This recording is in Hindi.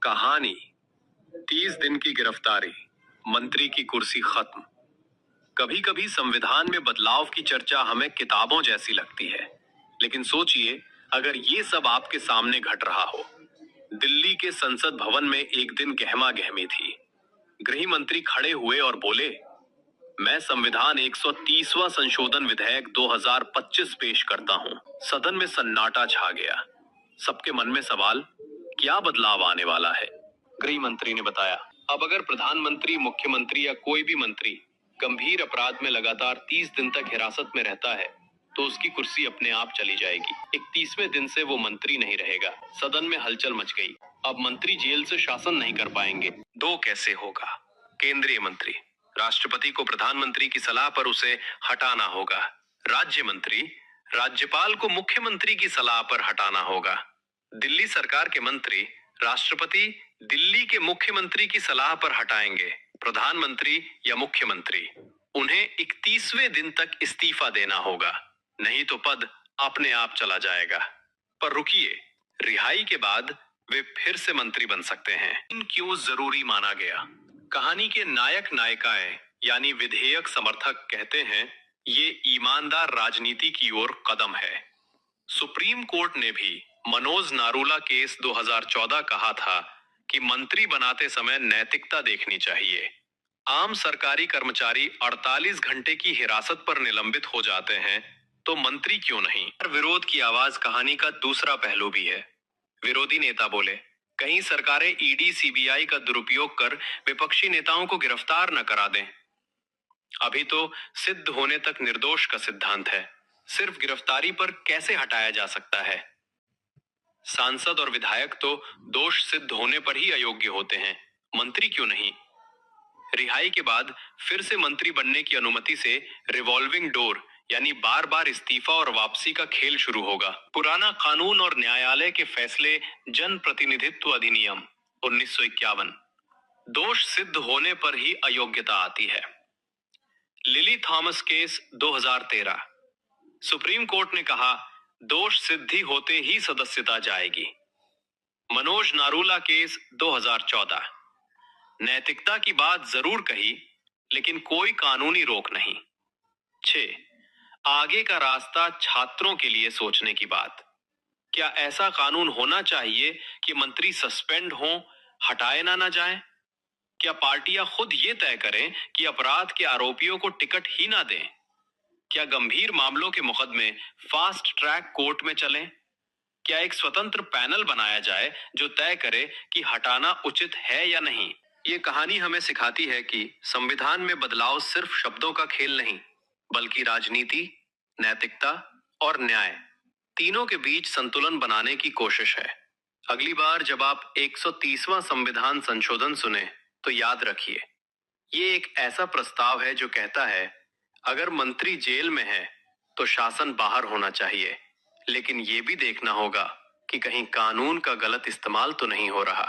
कहानी 30 दिन की गिरफ्तारी, मंत्री की कुर्सी खत्म। कभी कभी संविधान में बदलाव की चर्चा हमें किताबों जैसी लगती है, लेकिन सोचिए अगर ये सब आपके सामने घट रहा हो। दिल्ली के संसद भवन में एक दिन गहमा गहमी थी। गृह मंत्री खड़े हुए और बोले, मैं संविधान 130वां संशोधन विधेयक 2025 पेश करता हूं। सदन में सन्नाटा छा गया। सबके मन में सवाल, क्या बदलाव आने वाला है? गृह मंत्री ने बताया, अब अगर प्रधानमंत्री, मुख्यमंत्री या कोई भी मंत्री गंभीर अपराध में लगातार 30 दिन तक हिरासत में रहता है तो उसकी कुर्सी अपने आप चली जाएगी। 31वें दिन से वो मंत्री नहीं रहेगा। सदन में हलचल मच गई। अब मंत्री जेल से शासन नहीं कर पाएंगे। दो कैसे होगा? केंद्रीय मंत्री, राष्ट्रपति को प्रधानमंत्री की सलाह पर उसे हटाना होगा। राज्य मंत्री, राज्यपाल को मुख्यमंत्री की सलाह पर हटाना होगा। दिल्ली सरकार के मंत्री, राष्ट्रपति दिल्ली के मुख्यमंत्री की सलाह पर हटाएंगे। प्रधानमंत्री या मुख्यमंत्री, उन्हें 31वें दिन तक इस्तीफा देना होगा, नहीं तो पद अपने आप चला जाएगा। पर रुकिए, रिहाई के बाद वे फिर से मंत्री बन सकते हैं। इन क्यों जरूरी माना गया? कहानी के नायक नायिकाएं यानी विधेयक समर्थक कहते हैं, ये ईमानदार राजनीति की ओर कदम है। सुप्रीम कोर्ट ने भी मनोज नारूला केस 2014 कहा था कि मंत्री बनाते समय नैतिकता देखनी चाहिए। आम सरकारी कर्मचारी 48 घंटे की हिरासत पर निलंबित हो जाते हैं, तो मंत्री क्यों नहीं? विरोध की आवाज कहानी का दूसरा पहलू भी है। विरोधी नेता बोले, कहीं सरकारें ईडी, सीबीआई का दुरुपयोग कर विपक्षी नेताओं को गिरफ्तार न करा दें। अभी तो सिद्ध होने तक निर्दोष का सिद्धांत है। सिर्फ गिरफ्तारी पर कैसे हटाया जा सकता है? सांसद और विधायक तो दोष सिद्ध होने पर ही अयोग्य होते हैं, मंत्री क्यों नहीं? रिहाई के बाद फिर से मंत्री बनने की अनुमति से रिवॉल्विंग डोर यानी बार बार इस्तीफा और वापसी का खेल शुरू होगा। पुराना कानून और न्यायालय के फैसले, जन प्रतिनिधित्व अधिनियम 1951, दोष सिद्ध होने पर ही अयोग्यता आती है। Lily Thomas case 2013, supreme court ने कहा, दोष सिद्धि होते ही सदस्यता जाएगी। मनोज नारूला केस 2014, नैतिकता की बात जरूर कही, लेकिन कोई कानूनी रोक नहीं। 6, आगे का रास्ता छात्रों के लिए सोचने की बात। क्या ऐसा कानून होना चाहिए कि मंत्री सस्पेंड हों, हटाए ना जाएं? क्या पार्टियां खुद ये तय करें कि अपराध के आरोपियों को टिकट ही ना दें? क्या गंभीर मामलों के मुकदमे फास्ट ट्रैक कोर्ट में चलें? क्या एक स्वतंत्र पैनल बनाया जाए जो तय करे कि हटाना उचित है या नहीं? ये कहानी हमें सिखाती है कि संविधान में बदलाव सिर्फ शब्दों का खेल नहीं, बल्कि राजनीति, नैतिकता और न्याय, तीनों के बीच संतुलन बनाने की कोशिश है। अगली बार जब आप 130वां संविधान संशोधन सुने तो याद रखिए, ये एक ऐसा प्रस्ताव है जो कहता है, अगर मंत्री जेल में है तो शासन बाहर होना चाहिए, लेकिन ये भी देखना होगा कि कहीं कानून का गलत इस्तेमाल तो नहीं हो रहा।